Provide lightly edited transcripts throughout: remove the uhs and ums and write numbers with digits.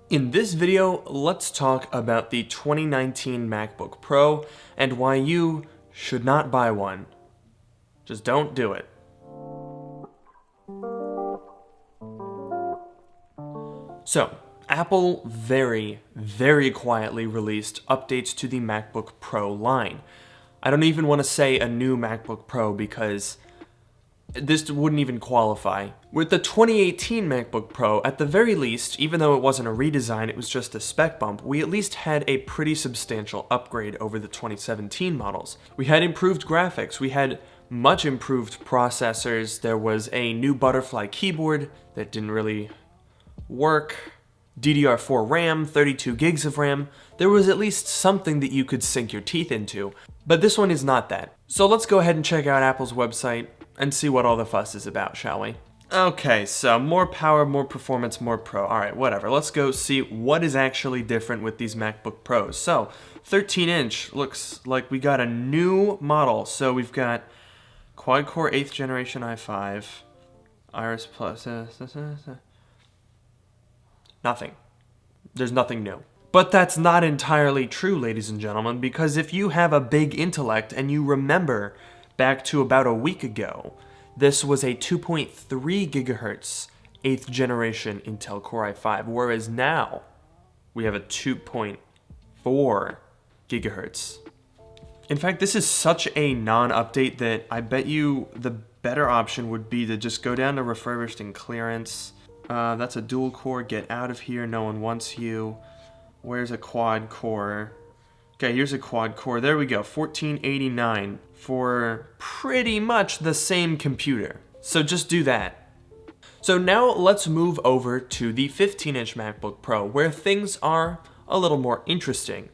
In this video, let's talk about the 2019 MacBook Pro and why you should not buy one. Just don't do it. So, Apple very quietly released updates to the MacBook Pro line. I don't even want to say a new MacBook Pro because this wouldn't even qualify. With the 2018 MacBook Pro, at the very least, even though it wasn't a redesign, it was just a spec bump, we at least had a pretty substantial upgrade over the 2017 models. We had improved graphics, we had much improved processors, there was a new butterfly keyboard that didn't really work, DDR4 RAM, 32 gigs of RAM. There was at least something that you could sink your teeth into. But this one is not that. So let's go ahead and check out Apple's website and see what all the fuss is about, shall we? Okay, so more power, more performance, more pro. Alright, whatever. Let's go see what is actually different with these MacBook Pros. So, 13-inch looks like we got a new model. So we've got quad-core 8th generation i5, Iris Plus, nothing. There's nothing new. But that's not entirely true, ladies and gentlemen, because if you have a big intellect and you remember back to about a week ago, this was a 2.3 gigahertz 8th generation Intel Core i5, whereas now we have a 2.4 gigahertz. In fact, this is such a non-update that I bet you the better option would be to just go down to refurbished and clearance. That's a dual core, get out of here, no one wants you. Where's a quad core? Okay, here's a quad core. There we go, 1489 for pretty much the same computer. So just do that. So now let's move over to the 15-inch MacBook Pro, where things are a little more interesting.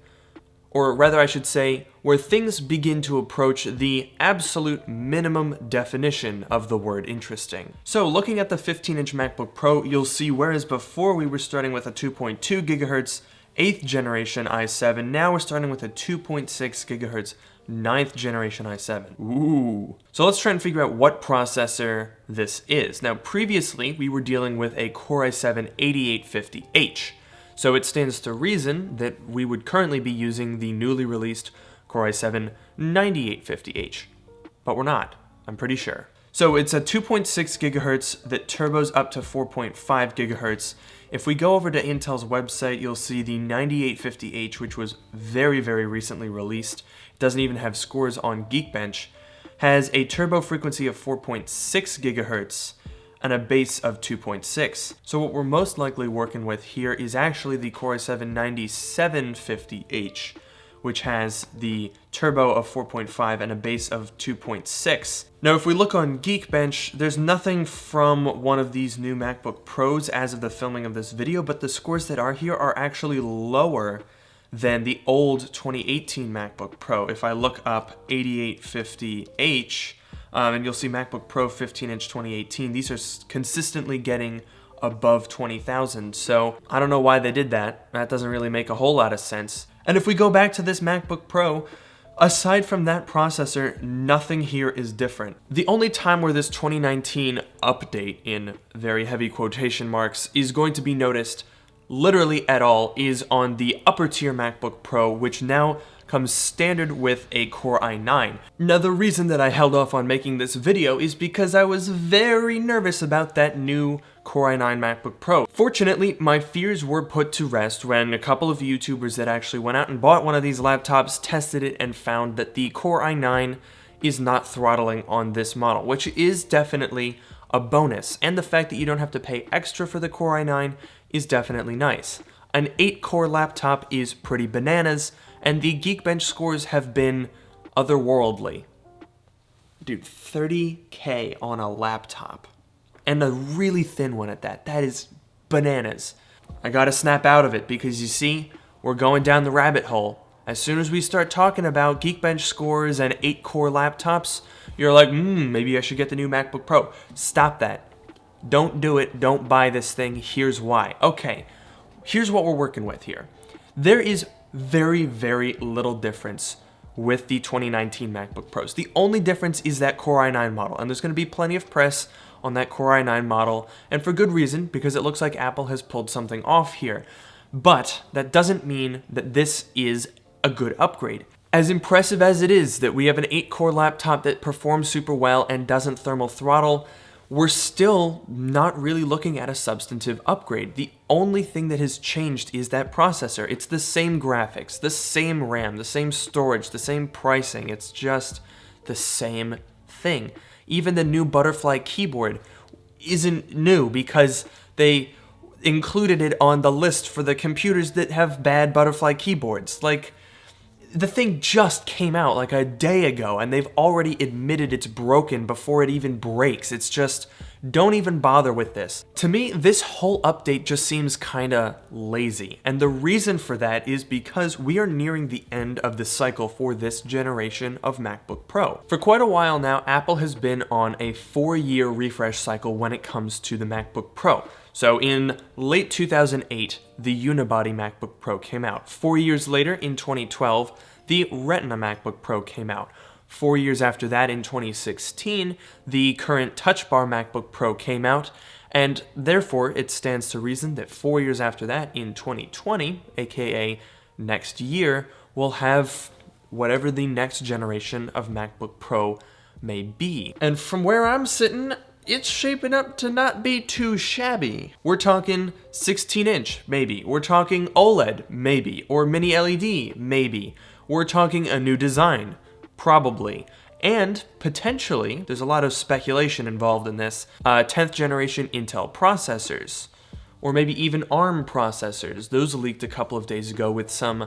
Or rather, I should say, where things begin to approach the absolute minimum definition of the word interesting. So looking at the 15-inch MacBook Pro, you'll see whereas before we were starting with a 2.2 gigahertz 8th generation i7, now we're starting with a 2.6 gigahertz 9th generation i7. Ooh. So let's try and figure out what processor this is. Now previously, we were dealing with a Core i7-8850H. So it stands to reason that we would currently be using the newly released Core i7-9850H. But we're not, I'm pretty sure. So it's a 2.6 gigahertz that turbos up to 4.5 gigahertz. If we go over to Intel's website, you'll see the 9850H, which was very recently released. It doesn't even have scores on Geekbench. Has a turbo frequency of 4.6 gigahertz and a base of 2.6. So what we're most likely working with here is actually the Core i7-9750H, which has the turbo of 4.5 and a base of 2.6. Now if we look on Geekbench, there's nothing from one of these new MacBook Pros as of the filming of this video, but the scores that are here are actually lower than the old 2018 MacBook Pro. If I look up 8850H, and you'll see MacBook Pro 15-inch 2018, these are consistently getting above 20,000, so I don't know why they did that. That doesn't really make a whole lot of sense. And if we go back to this MacBook Pro, aside from that processor, nothing here is different. The only time where this 2019 update, in very heavy quotation marks, is going to be noticed literally at all is on the upper tier MacBook Pro, which now comes standard with a Core i9. Now the reason that I held off on making this video is because I was very nervous about that new Core i9 MacBook Pro. Fortunately, my fears were put to rest when a couple of YouTubers that actually went out and bought one of these laptops tested it and found that the Core i9 is not throttling on this model, which is definitely a bonus. And the fact that you don't have to pay extra for the Core i9 is definitely nice. An 8-core laptop is pretty bananas, and the Geekbench scores have been otherworldly. Dude, 30K on a laptop. And a really thin one at that. That is bananas. I gotta snap out of it because you see, we're going down the rabbit hole. As soon as we start talking about Geekbench scores and 8-core laptops, you're like, maybe I should get the new MacBook Pro. Stop that. Don't do it. Don't buy this thing. Here's why. Okay, here's what we're working with here. There is very little difference with the 2019 MacBook Pros. The only difference is that Core i9 model, and there's going to be plenty of press on that Core i9 model, and for good reason, because it looks like Apple has pulled something off here. But that doesn't mean that this is a good upgrade. As impressive as it is that we have an 8-core laptop that performs super well and doesn't thermal throttle, we're still not really looking at a substantive upgrade. The only thing that has changed is that processor. It's the same graphics, the same RAM, the same storage, the same pricing. It's just the same thing. Even the new Butterfly keyboard isn't new because they included it on the list for the computers that have bad Butterfly keyboards. Like, the thing just came out like a day ago, and they've already admitted it's broken before it even breaks. It's just, don't even bother with this. To me, this whole update just seems kinda lazy, and the reason for that is because we are nearing the end of the cycle for this generation of MacBook Pro. For quite a while now, Apple has been on a 4-year refresh cycle when it comes to the MacBook Pro. So in late 2008, the unibody MacBook Pro came out. 4 years later, in 2012, the Retina MacBook Pro came out. 4 years after that, in 2016, the current Touch Bar MacBook Pro came out, and therefore it stands to reason that 4 years after that, in 2020, aka next year, we'll have whatever the next generation of MacBook Pro may be. And from where I'm sitting, it's shaping up to not be too shabby. We're talking 16-inch, maybe. We're talking OLED, maybe. Or mini LED, maybe. We're talking a new design, probably. And potentially, there's a lot of speculation involved in this, 10th generation Intel processors. Or maybe even ARM processors. Those leaked a couple of days ago with some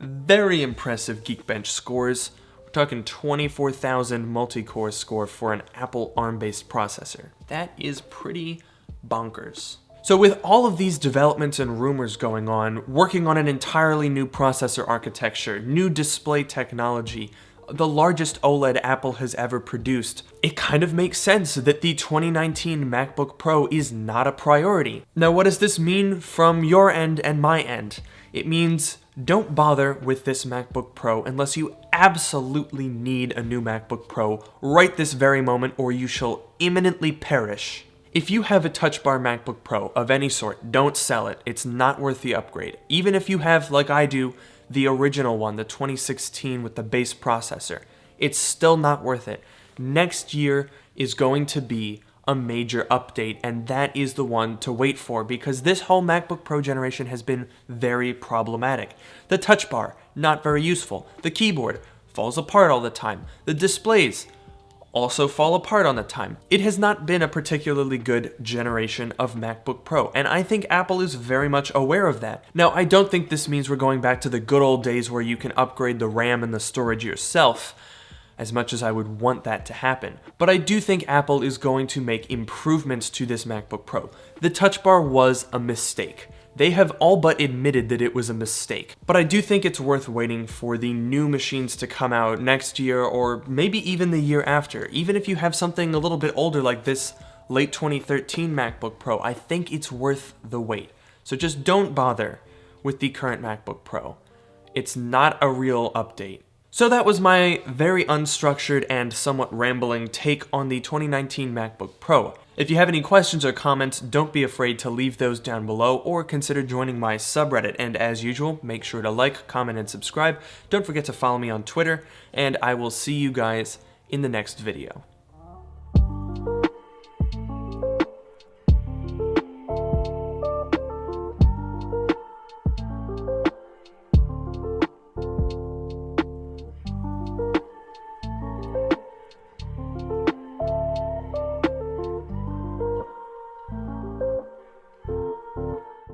very impressive Geekbench scores. Talking 24,000 multi-core score for an Apple ARM-based processor. That is pretty bonkers. So with all of these developments and rumors going on, working on an entirely new processor architecture, new display technology, the largest OLED Apple has ever produced, it kind of makes sense that the 2019 MacBook Pro is not a priority. Now, what does this mean from your end and my end? It means don't bother with this MacBook Pro unless you absolutely need a new MacBook Pro right this very moment, or you shall imminently perish. If you have a Touch Bar MacBook Pro of any sort, don't sell it. It's not worth the upgrade. Even if you have, like I do, the original one, the 2016 with the base processor, it's still not worth it. Next year is going to be a major update, and that is the one to wait for, because this whole MacBook Pro generation has been very problematic. The Touch Bar, not very useful. The keyboard falls apart all the time. The displays also fall apart on the time. It has not been a particularly good generation of MacBook Pro, and I think Apple is very much aware of that. Now, I don't think this means we're going back to the good old days where you can upgrade the RAM and the storage yourself, as much as I would want that to happen. But I do think Apple is going to make improvements to this MacBook Pro. The Touch Bar was a mistake. They have all but admitted that it was a mistake. But I do think it's worth waiting for the new machines to come out next year, or maybe even the year after. Even if you have something a little bit older like this late 2013 MacBook Pro, I think it's worth the wait. So just don't bother with the current MacBook Pro. It's not a real update. So that was my very unstructured and somewhat rambling take on the 2019 MacBook Pro. If you have any questions or comments, don't be afraid to leave those down below, or consider joining my subreddit. And as usual, make sure to like, comment, and subscribe. Don't forget to follow me on Twitter, and I will see you guys in the next video.